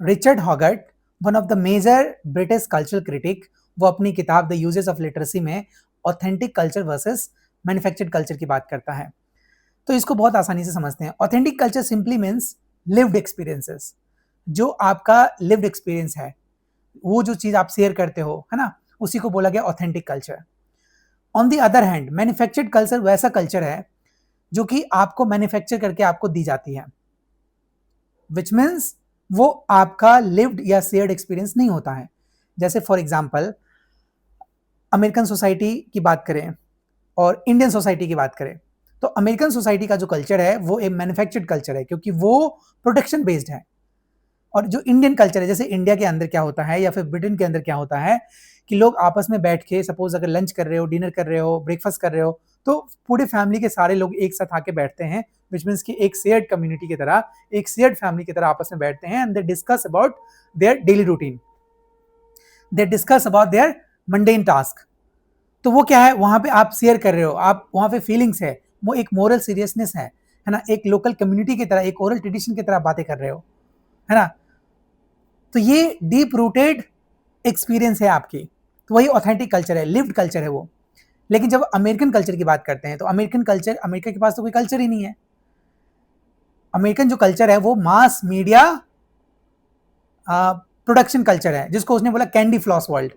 Richard Hoggart, one of the major British cultural critic, वो अपनी किताब द यूजेस ऑफ लिटरेसी में authentic culture versus manufactured culture की बात करता है। तो इसको बहुत आसानी से समझते हैं। Authentic culture simply means lived experiences. जो आपका लिव्ड एक्सपीरियंस है, वो जो चीज आप शेयर करते हो, है ना, उसी को बोला गया authentic culture. On the other hand manufactured culture वैसा कल्चर है जो कि आपको मैन्युफैक्चर करके आपको दी जाती है, विच मीन्स वो आपका लिव्ड या शेयर्ड एक्सपीरियंस नहीं होता है। जैसे फॉर एग्जाम्पल अमेरिकन सोसाइटी की बात करें और इंडियन सोसाइटी की बात करें, तो अमेरिकन सोसाइटी का जो कल्चर है वो एक मैन्युफैक्चर्ड कल्चर है, क्योंकि वो प्रोडक्शन बेस्ड है। और जो इंडियन कल्चर है, जैसे इंडिया के अंदर क्या होता है या फिर ब्रिटेन के अंदर क्या होता है कि लोग आपस में बैठ के, सपोज अगर लंच कर रहे हो, डिनर कर रहे हो, ब्रेकफास्ट कर रहे हो, तो पूरे फैमिली के सारे लोग एक साथ आके बैठते हैं, विच मीन्स कि एक शेयर्ड कम्युनिटी की तरह, एक शेयर्ड फैमिली की तरह आपस में बैठते हैं and they discuss about their daily routine, they discuss about their mundane task. तो वो क्या है, वहां पे आप शेयर कर रहे हो, आप वहां पे फीलिंग्स है, वो एक मोरल सीरियसनेस है ना, एक लोकल कम्युनिटी की तरह, एक ओरल ट्रेडिशन की तरह बातें कर रहे हो, है ना। तो ये डीप रूटेड एक्सपीरियंस है आपकी, तो वही ऑथेंटिक कल्चर है, लिव्ड कल्चर है वो। लेकिन जब अमेरिकन कल्चर की बात करते हैं तो अमेरिकन कल्चर, अमेरिका के पास तो कोई कल्चर ही नहीं है। अमेरिकन जो कल्चर है वो मास मीडिया प्रोडक्शन कल्चर है, जिसको उसने बोला candy floss world,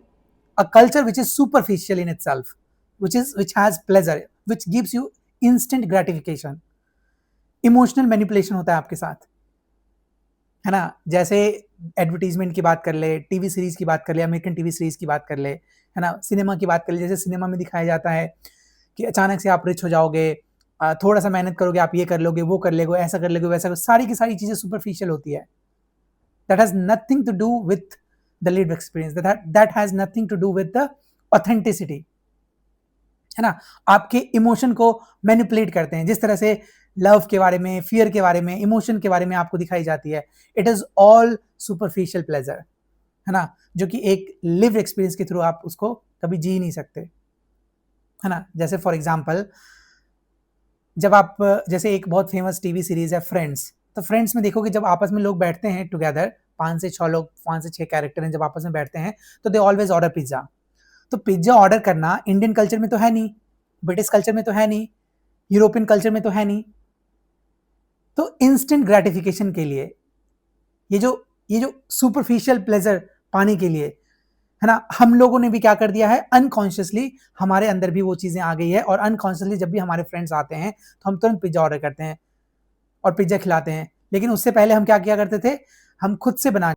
a culture which is superficial in itself, which has pleasure, which gives you instant gratification। Emotional manipulation होता है आपके साथ, है ना। जैसे एडवर्टीजमेंट की बात कर ले, टीवी सीरीज की बात कर ले, अमेरिकन टीवी सीरीज की बात कर ले, है ना, सिनेमा की बात कर ले। जैसे सिनेमा में दिखाया जाता है कि अचानक से आप रिच हो जाओगे, थोड़ा सा मेहनत करोगे, आप ये कर लोगे, वो कर लोगे, ऐसा कर लोगे, वैसा, सारी की सारी चीजें सुपरफिशियल होती है। That has nothing to do with the lived experience, that has nothing to do with the authenticity, है ना। आपके इमोशन को मैनिपुलेट करते हैं, जिस तरह से लव के बारे में, फियर के बारे में, इमोशन के बारे में आपको दिखाई जाती है। It is all superficial pleasure, है ना, जो कि एक लिव एक्सपीरियंस के थ्रू आप उसको कभी जी नहीं सकते, है ना। जैसे फॉर एग्जाम्पल, जब आप, जैसे एक बहुत फेमस टीवी सीरीज है फ्रेंड्स, तो फ्रेंड्स में देखोगे जब आपस में लोग बैठते हैं टुगेदर, 5 से 6 लोग, 5 से 6 कैरेक्टर हैं, जब आपस में बैठते हैं तो दे ऑलवेज ऑर्डर पिज्जा। तो पिज्जा ऑर्डर करना इंडियन कल्चर में तो है नहीं, ब्रिटिश कल्चर में तो है नहीं, यूरोपियन कल्चर में तो है नहीं। तो इंस्टेंट ग्रेटिफिकेशन के लिए, ये जो सुपरफिशियल प्लेजर पाने के लिए, है ना, हम लोगों ने भी क्या कर दिया है, अनकॉन्शियसली हमारे अंदर भी वो चीजें आ गई है, और अनकॉन्शियसली जब भी हमारे फ्रेंड्स आते हैं तो हम तुरंत पिज्जा ऑर्डर करते हैं और पिज्जा खिलाते हैं। लेकिन उससे पहले हम क्या किया करते थे, हम खुद से बना